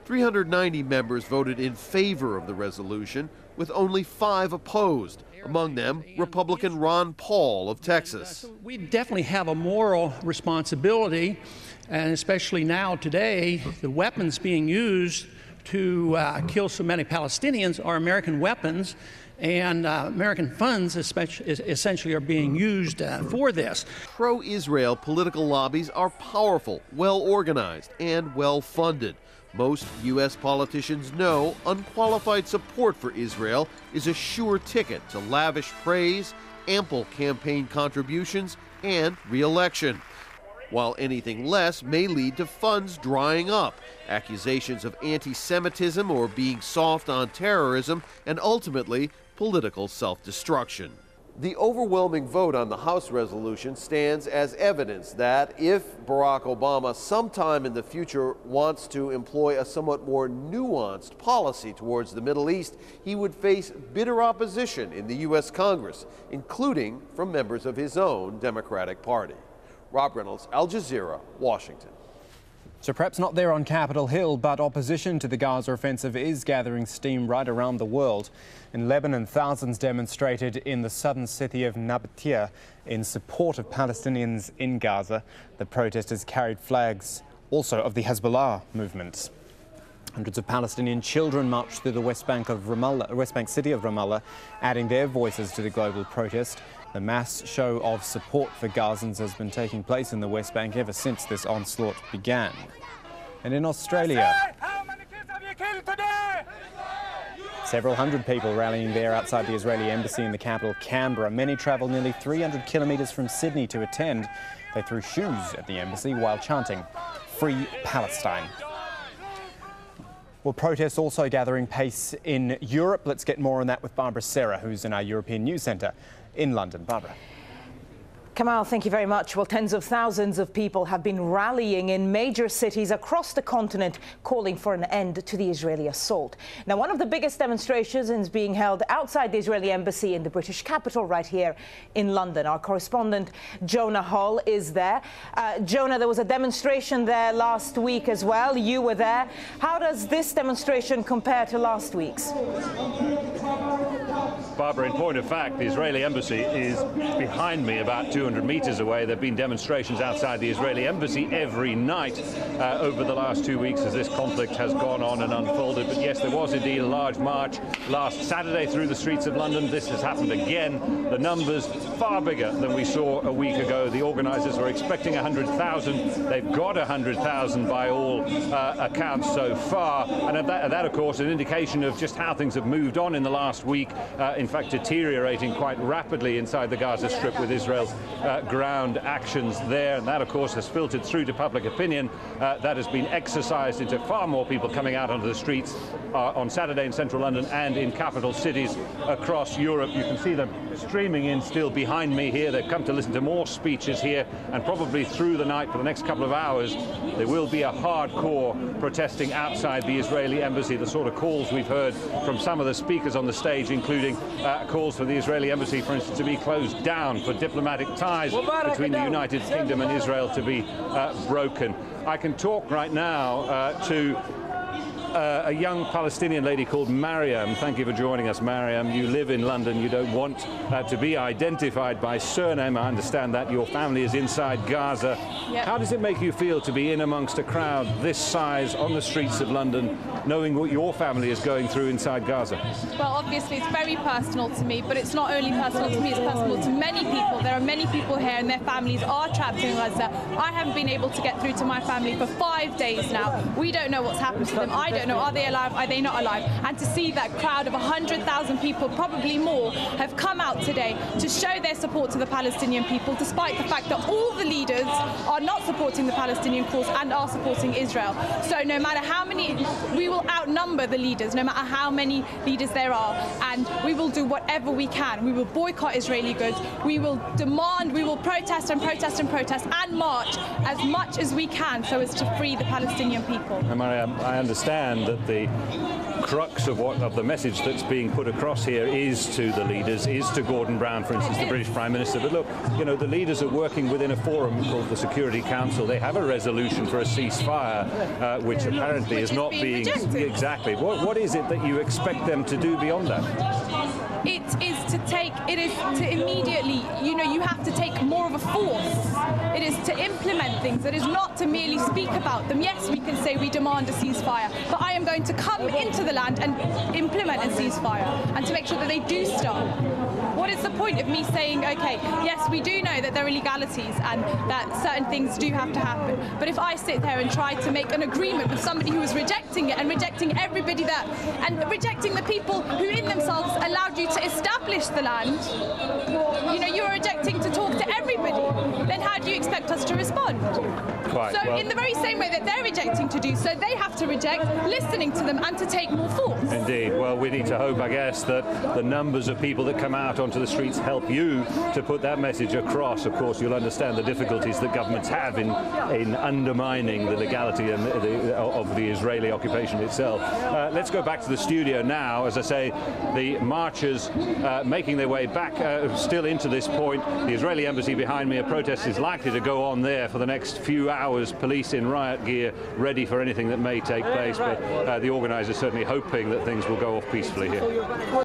390 members voted in favor of the resolution, with only 5 opposed, among them Republican Ron Paul of Texas. We definitely have a moral responsibility, and especially now today, the weapons being used to kill so many Palestinians are American weapons, and American funds essentially are being used for this. Pro-Israel political lobbies are powerful, well-organized, and well-funded. Most U.S. politicians know unqualified support for Israel is a sure ticket to lavish praise, ample campaign contributions, and re-election, while anything less may lead to funds drying up, accusations of anti-Semitism or being soft on terrorism, and ultimately political self-destruction. The overwhelming vote on the House resolution stands as evidence that if Barack Obama sometime in the future wants to employ a somewhat more nuanced policy towards the Middle East, he would face bitter opposition in the U.S. Congress, including from members of his own Democratic Party. Rob Reynolds, Al Jazeera, Washington. So perhaps not there on Capitol Hill, but opposition to the Gaza offensive is gathering steam right around the world. In Lebanon, thousands demonstrated in the southern city of Nabatea in support of Palestinians in Gaza. The protesters carried flags also of the Hezbollah movement. Hundreds of Palestinian children marched through the West Bank city of Ramallah, adding their voices to the global protest. The mass show of support for Gazans has been taking place in the West Bank ever since this onslaught began. And in Australia, how many kids have you killed today? Several hundred people rallying there outside the Israeli embassy in the capital, Canberra. Many travelled nearly 300 kilometres from Sydney to attend. They threw shoes at the embassy while chanting, "Free Palestine." Well, protests also gathering pace in Europe. Let's get more on that with Barbara Serra, who's in our European News Centre in London. Barbara. Kamal, thank you very much. Well, tens of thousands of people have been rallying in major cities across the continent, calling for an end to the Israeli assault. Now, one of the biggest demonstrations is being held outside the Israeli embassy in the British capital right here in London. Our correspondent Jonah Hall is there. Jonah, there was a demonstration there last week as well. You were there. How does this demonstration compare to last week's? Barbara, in point of fact, the Israeli embassy is behind me, about 200 meters away. There have been demonstrations outside the Israeli embassy every night over the last 2 weeks as this conflict has gone on and unfolded. But yes, there was indeed a large march last Saturday through the streets of London. This has happened again. The numbers far bigger than we saw a week ago. The organisers were expecting 100,000. They've got 100,000 by all accounts so far. And that, of course, an indication of just how things have moved on in the last week. In fact, deteriorating quite rapidly inside the Gaza Strip with Israel's ground actions there. And that, of course, has filtered through to public opinion. That has been exercised into far more people coming out onto the streets on Saturday in central London and in capital cities across Europe. You can see them streaming in still behind me here. They've come to listen to more speeches here, and probably through the night for the next couple of hours there will be a hardcore protesting outside the Israeli embassy. The sort of calls we've heard from some of the speakers on the stage, including calls for the Israeli embassy, for instance, to be closed down, for diplomatic ties between the United Kingdom and Israel to be broken. I can talk right now to a young Palestinian lady called Mariam. Thank you for joining us, Mariam. You live in London. You don't want to be identified by surname. I understand that. Your family is inside Gaza. Yep. How does it make you feel to be in amongst a crowd this size on the streets of London, knowing what your family is going through inside Gaza? Well, obviously it's very personal to me, but it's not only personal to me, it's personal to many people. There are many people here and their families are trapped in Gaza. I haven't been able to get through to my family for 5 days now. We don't know what's happened to them. I don't know, are they alive, are they not alive? And to see that crowd of 100,000 people, probably more, have come out today to show their support to the Palestinian people, despite the fact that all the leaders are not supporting the Palestinian cause and are supporting Israel. So no matter how many, we will outnumber the leaders, no matter how many leaders there are, and we will do whatever we can. We will boycott Israeli goods, we will demand, we will protest and protest and protest and march as much as we can so as to free the Palestinian people. Mariam, I understand understand that the crux of the message that's being put across here is to the leaders, is to Gordon Brown, for instance, the British Prime Minister. But look, you know, the leaders are working within a forum called the Security Council. They have a resolution for a ceasefire, which apparently is not being exactly. What is it that you expect them to do beyond that? It is to immediately, you know, you have to take more of a force. It is to implement things. It is not to merely speak about them. Yes, we can say we demand a ceasefire, but I am going to come into the land and implement a ceasefire and to make sure that they do start. What is the point of me saying, okay, yes, we do know that there are illegalities and that certain things do have to happen, but if I sit there and try to make an agreement with somebody who is rejecting it and rejecting everybody that, and rejecting the people who in themselves allowed you to establish the land, you know, you're rejecting to talk to everybody, then how do you expect us to respond? So in the very same way that they're rejecting to do so, they have to reject listening to them and to take more force. Indeed. Well, we need to hope, I guess, that the numbers of people that come out onto the streets help you to put that message across. Of course, you'll understand the difficulties that governments have in undermining the legality and of the Israeli occupation itself. Let's go back to the studio now. As I say, the marchers making their way back still into this point. The Israeli embassy behind me, a protest is likely to go on there for the next few hours. Police in riot gear ready for anything that may take place, but the organisers certainly hoping that things will go off peacefully here.